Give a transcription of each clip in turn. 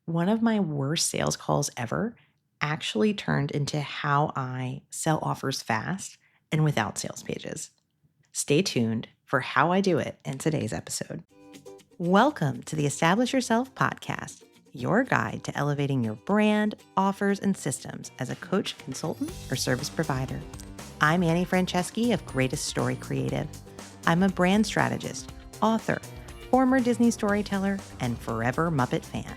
One of my worst sales calls ever actually turned into how I sell offers fast and without sales pages. Stay tuned for how I do it in today's episode. Welcome to the Establish Yourself podcast, your guide to elevating your brand, offers, and systems as a coach, consultant, or service provider. I'm Annie Franceschi of Greatest Story Creative. I'm a brand strategist, author, former Disney storyteller, and forever Muppet fan.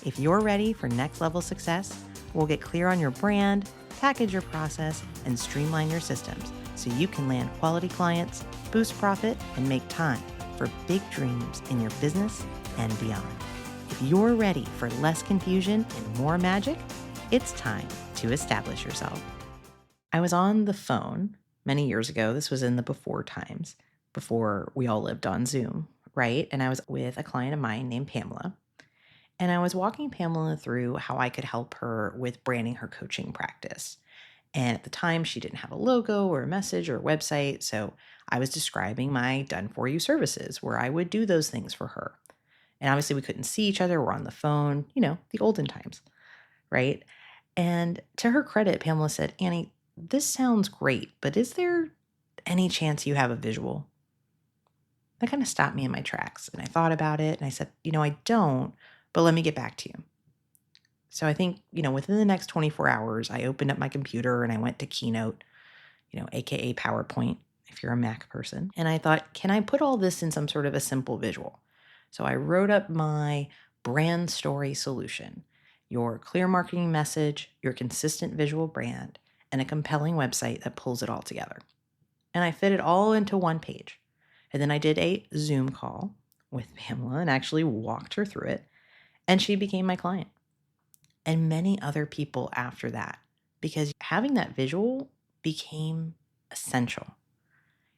If you're ready for next level success, we'll get clear on your brand, package your process, and streamline your systems so you can land quality clients, boost profit, and make time for big dreams in your business and beyond. If you're ready for less confusion and more magic, it's time to establish yourself. I was on the phone many years ago. This was in the before times, before we all lived on Zoom, right? And I was with a client of mine named Pamela. And I was walking Pamela through how I could help her with branding her coaching practice. And at the time, she didn't have a logo or a message or a website. So I was describing my done for you services where I would do those things for her. And obviously, we couldn't see each other. We're on the phone, the olden times, right? And to her credit, Pamela said, Annie, this sounds great, but is there any chance you have a visual? That kind of stopped me in my tracks. And I thought about it and I said, I don't, but let me get back to you. So I think, within the next 24 hours, I opened up my computer and I went to Keynote, AKA PowerPoint, if you're a Mac person. And I thought, can I put all this in some sort of a simple visual? So I wrote up my brand story solution, your clear marketing message, your consistent visual brand, and a compelling website that pulls it all together. And I fit it all into one page. And then I did a Zoom call with Pamela and actually walked her through it. And she became my client and many other people after that, because having that visual became essential.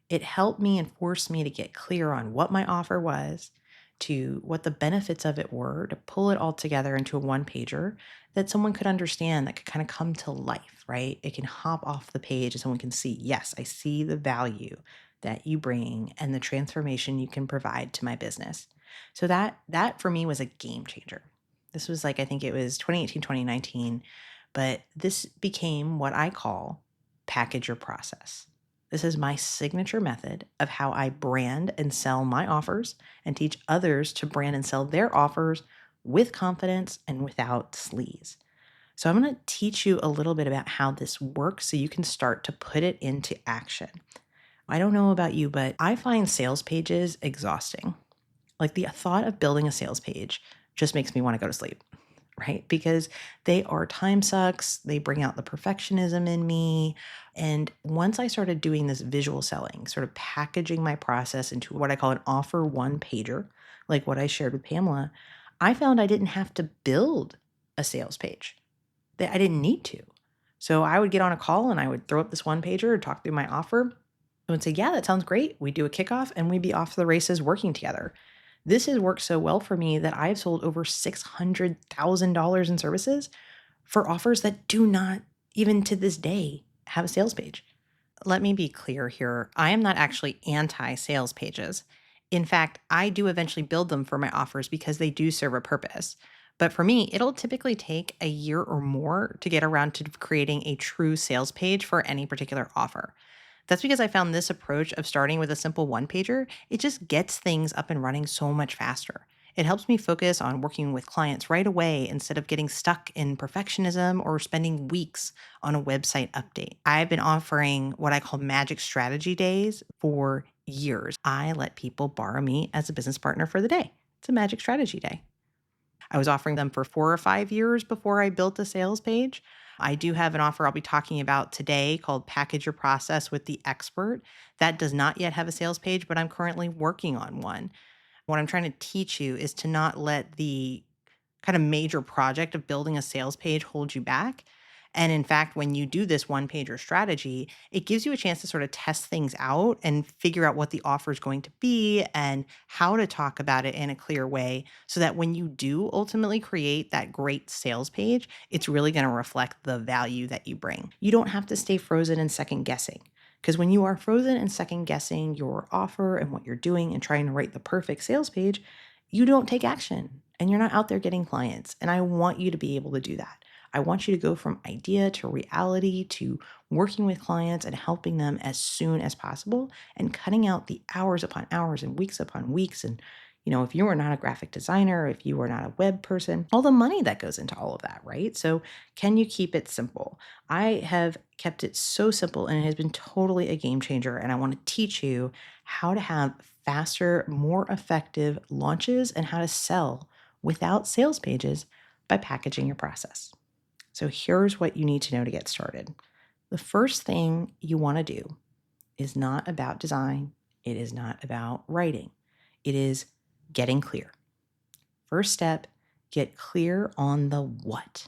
It helped me and forced me to get clear on what my offer was, to what the benefits of it were, to pull it all together into a one pager that someone could understand, that could kind of come to life, right? It can hop off the page and someone can see, yes, I see the value that you bring and the transformation you can provide to my business. So that for me was a game changer. This was I think it was 2018, 2019, but this became what I call package your process. This is my signature method of how I brand and sell my offers and teach others to brand and sell their offers with confidence and without sleaze. So I'm going to teach you a little bit about how this works so you can start to put it into action. I don't know about you, but I find sales pages exhausting. Like the thought of building a sales page just makes me want to go to sleep, right? Because they are time sucks. They bring out the perfectionism in me. And once I started doing this visual selling, sort of packaging my process into what I call an offer one pager, like what I shared with Pamela, I found I didn't have to build a sales page. That I didn't need to. So I would get on a call and I would throw up this one pager and talk through my offer. I would say, yeah, that sounds great. We do a kickoff and we'd be off to the races working together. This has worked so well for me that I've sold over $600,000 in services for offers that do not, even to this day, have a sales page. Let me be clear here. I am not actually anti-sales pages. In fact, I do eventually build them for my offers because they do serve a purpose. But for me, it'll typically take a year or more to get around to creating a true sales page for any particular offer. That's because I found this approach of starting with a simple one pager, it just gets things up and running so much faster. It helps me focus on working with clients right away instead of getting stuck in perfectionism or spending weeks on a website update. I've been offering what I call magic strategy days for years. I let people borrow me as a business partner for the day. It's a magic strategy day. I was offering them for 4 or 5 years before I built a sales page. I do have an offer I'll be talking about today called Package Your Process with the Expert. That does not yet have a sales page, but I'm currently working on one. What I'm trying to teach you is to not let the kind of major project of building a sales page hold you back. And in fact, when you do this one pager strategy, it gives you a chance to sort of test things out and figure out what the offer is going to be and how to talk about it in a clear way so that when you do ultimately create that great sales page, it's really going to reflect the value that you bring. You don't have to stay frozen and second guessing. Because when you are frozen and second guessing your offer and what you're doing and trying to write the perfect sales page, you don't take action and you're not out there getting clients. And I want you to be able to do that. I want you to go from idea to reality to working with clients and helping them as soon as possible and cutting out the hours upon hours and weeks upon weeks. And, if you are not a graphic designer, if you are not a web person, all the money that goes into all of that, right? So, can you keep it simple? I have kept it so simple and it has been totally a game changer. And I want to teach you how to have faster, more effective launches and how to sell without sales pages by packaging your process. So here's what you need to know to get started. The first thing you want to do is not about design. It is not about writing. It is getting clear. First step, get clear on the what.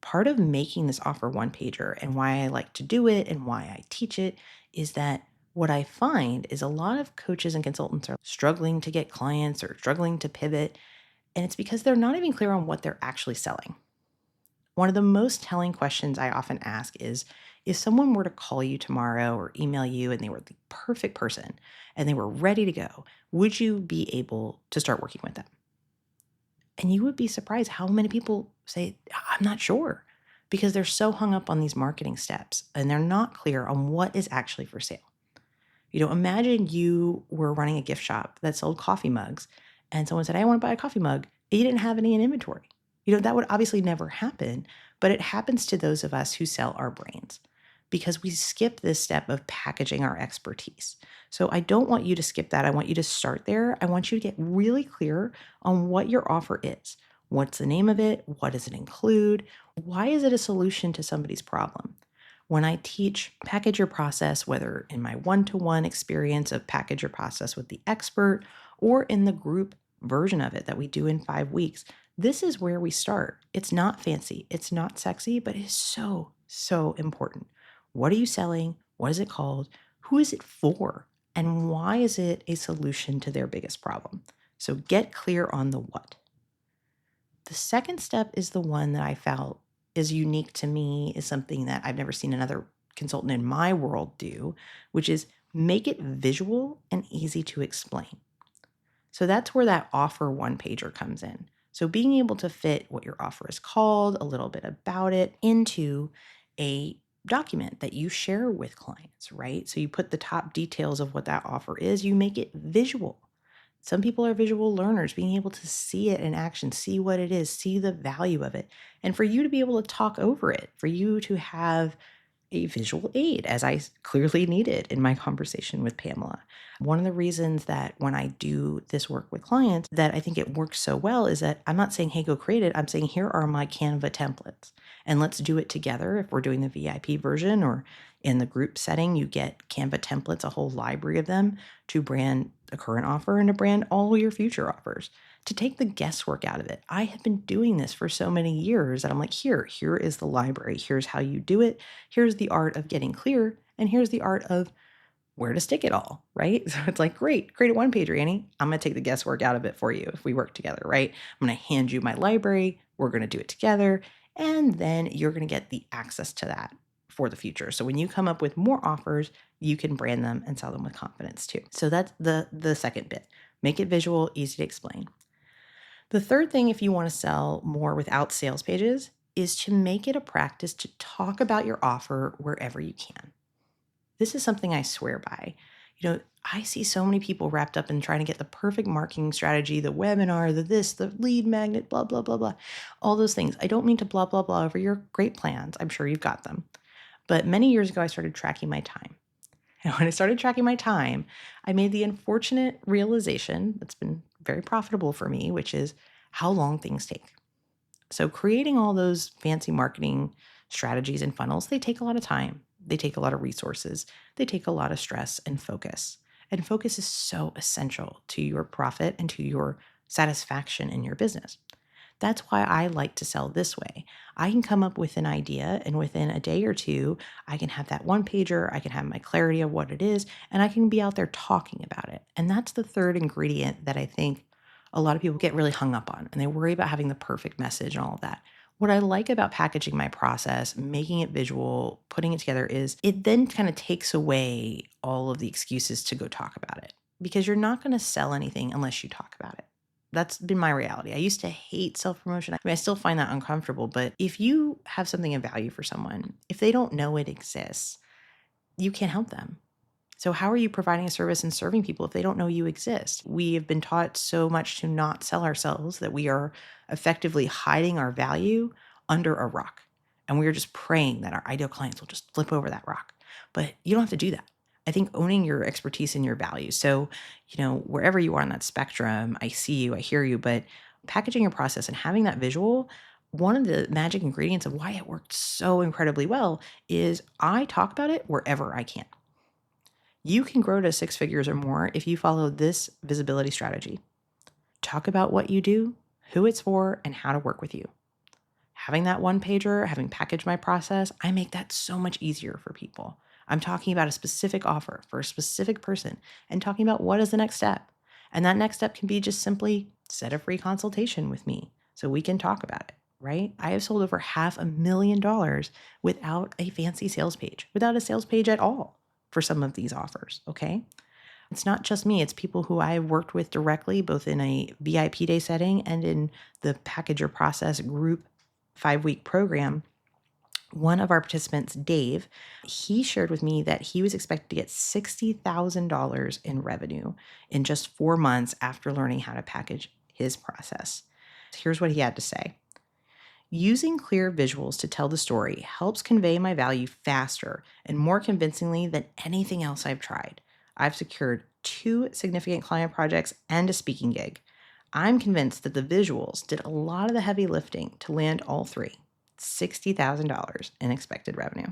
Part of making this offer one pager and why I like to do it and why I teach it is that what I find is a lot of coaches and consultants are struggling to get clients or struggling to pivot. And it's because they're not even clear on what they're actually selling. One of the most telling questions I often ask is if someone were to call you tomorrow or email you and they were the perfect person and they were ready to go, would you be able to start working with them? And you would be surprised how many people say, I'm not sure, because they're so hung up on these marketing steps and they're not clear on what is actually for sale. Imagine you were running a gift shop that sold coffee mugs and someone said, I want to buy a coffee mug. And you didn't have any in inventory. That would obviously never happen, but it happens to those of us who sell our brains because we skip this step of packaging our expertise. So I don't want you to skip that. I want you to start there. I want you to get really clear on what your offer is. What's the name of it? What does it include? Why is it a solution to somebody's problem? When I teach package your process, whether in my one-to-one experience of package your process with the expert or in the group version of it that we do in 5 weeks, this is where we start. It's not fancy, it's not sexy, but it is so, so important. What are you selling? What is it called? Who is it for? And why is it a solution to their biggest problem? So get clear on the what. The second step is the one that I felt is unique to me, is something that I've never seen another consultant in my world do, which is make it visual and easy to explain. So that's where that offer one pager comes in. So being able to fit what your offer is called, a little bit about it, into a document that you share with clients, right? So you put the top details of what that offer is, you make it visual. Some people are visual learners, being able to see it in action, see what it is, see the value of it, and for you to be able to talk over it, for you to have a visual aid, as I clearly needed in my conversation with Pamela. One of the reasons that when I do this work with clients that I think it works so well is that I'm not saying, hey, go create it. I'm saying, here are my Canva templates and let's do it together. If we're doing the VIP version or in the group setting, you get Canva templates, a whole library of them to brand a current offer and to brand all your future offers, to take the guesswork out of it. I have been doing this for so many years that I'm like, here is the library. Here's how you do it. Here's the art of getting clear. And here's the art of where to stick it all, right? So it's like, great, create a one pager, Annie. I'm going to take the guesswork out of it for you if we work together, right? I'm going to hand you my library. We're going to do it together. And then you're going to get the access to that for the future. So when you come up with more offers, you can brand them and sell them with confidence too. So that's the second bit. Make it visual, easy to explain. The third thing, if you want to sell more without sales pages, is to make it a practice to talk about your offer wherever you can. This is something I swear by. I see so many people wrapped up in trying to get the perfect marketing strategy, the webinar, the lead magnet, blah, blah, blah, blah, all those things. I don't mean to blah, blah, blah over your great plans. I'm sure you've got them. But many years ago, I started tracking my time. And when I started tracking my time, I made the unfortunate realization that's been very profitable for me, which is how long things take. So creating all those fancy marketing strategies and funnels, they take a lot of time. They take a lot of resources. They take a lot of stress and focus. And focus is so essential to your profit and to your satisfaction in your business. That's why I like to sell this way. I can come up with an idea, and within a day or two, I can have that one pager, I can have my clarity of what it is, and I can be out there talking about it. And that's the third ingredient that I think a lot of people get really hung up on, and they worry about having the perfect message and all of that. What I like about packaging my process, making it visual, putting it together is it then kind of takes away all of the excuses to go talk about it, because you're not going to sell anything unless you talk about it. That's been my reality. I used to hate self-promotion. I mean, I still find that uncomfortable, but if you have something of value for someone, if they don't know it exists, you can't help them. So how are you providing a service and serving people if they don't know you exist? We have been taught so much to not sell ourselves that we are effectively hiding our value under a rock. And we are just praying that our ideal clients will just flip over that rock. But you don't have to do that. I think owning your expertise and your value. So, wherever you are on that spectrum, I see you, I hear you, but packaging your process and having that visual, one of the magic ingredients of why it worked so incredibly well is I talk about it wherever I can. You can grow to six figures or more if you follow this visibility strategy. Talk about what you do, who it's for, and how to work with you. Having that one pager, having packaged my process, I make that so much easier for people. I'm talking about a specific offer for a specific person and talking about what is the next step. And that next step can be just simply set a free consultation with me so we can talk about it, right? I have sold over $500,000 without a fancy sales page, without a sales page at all for some of these offers, okay? It's not just me, it's people who I've worked with directly, both in a VIP day setting and in the Packager Process group 5-week program. One of our participants, Dave, he shared with me that he was expected to get $60,000 in revenue in just 4 months after learning how to package his process. Here's what he had to say. Using clear visuals to tell the story helps convey my value faster and more convincingly than anything else I've tried. I've secured 2 significant client projects and a speaking gig. I'm convinced that the visuals did a lot of the heavy lifting to land all 3. $60,000 in expected revenue.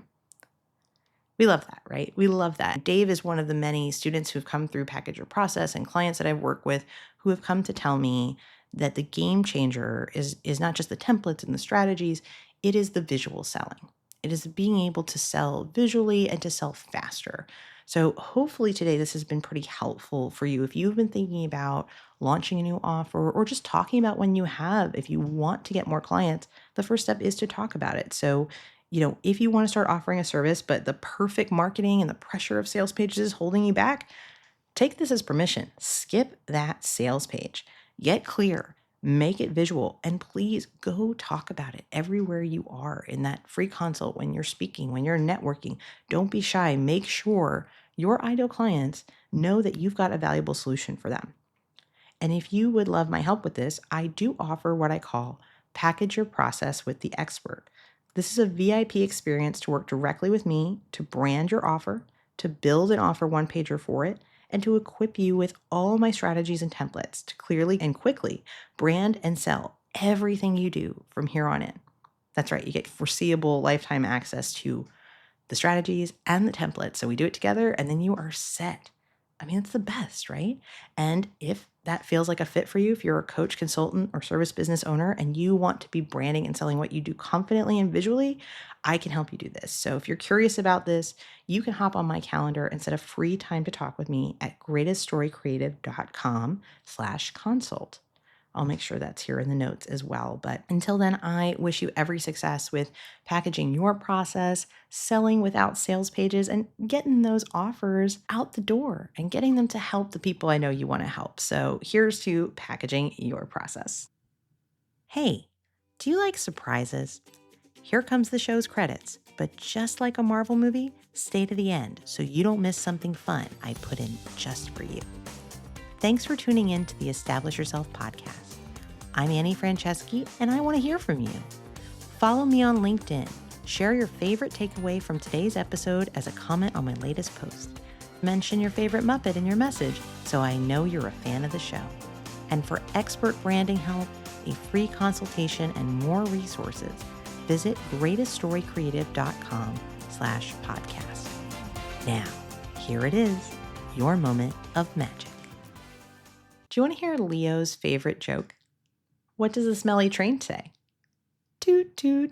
We love that, right? We love that. Dave is one of the many students who've come through Packager Process and clients that I've worked with who have come to tell me that the game changer is not just the templates and the strategies, it is the visual selling. It is being able to sell visually and to sell faster. So hopefully today this has been pretty helpful for you. If you've been thinking about launching a new offer or just talking about when you have, if you want to get more clients, the first step is to talk about it. So, if you want to start offering a service, but the perfect marketing and the pressure of sales pages is holding you back, take this as permission. Skip that sales page. Get clear. Make it visual, and please go talk about it everywhere you are in that free consult, when you're speaking, when you're networking. Don't be shy. Make sure your ideal clients know that you've got a valuable solution for them. And if you would love my help with this, I do offer what I call Package Your Process with the Expert. This is a VIP experience to work directly with me to brand your offer, to build an offer one-pager for it, and to equip you with all my strategies and templates to clearly and quickly brand and sell everything you do from here on in. That's right, you get foreseeable lifetime access to the strategies and the templates. So we do it together and then you are set. I mean, it's the best, right? And if that feels like a fit for you, if you're a coach, consultant, or service business owner, and you want to be branding and selling what you do confidently and visually, I can help you do this. So if you're curious about this, you can hop on my calendar and set a free time to talk with me at greateststorycreative.com/consult. I'll make sure that's here in the notes as well. But until then, I wish you every success with packaging your process, selling without sales pages, and getting those offers out the door and getting them to help the people I know you want to help. So here's to packaging your process. Hey, do you like surprises? Here comes the show's credits, but just like a Marvel movie, stay to the end so you don't miss something fun I put in just for you. Thanks for tuning in to the Establish Yourself podcast. I'm Annie Franceschi, and I want to hear from you. Follow me on LinkedIn. Share your favorite takeaway from today's episode as a comment on my latest post. Mention your favorite Muppet in your message so I know you're a fan of the show. And for expert branding help, a free consultation, and more resources, visit greateststorycreative.com/podcast. Now, here it is, your moment of magic. Do you want to hear Leo's favorite joke? What does a smelly train say? Toot toot.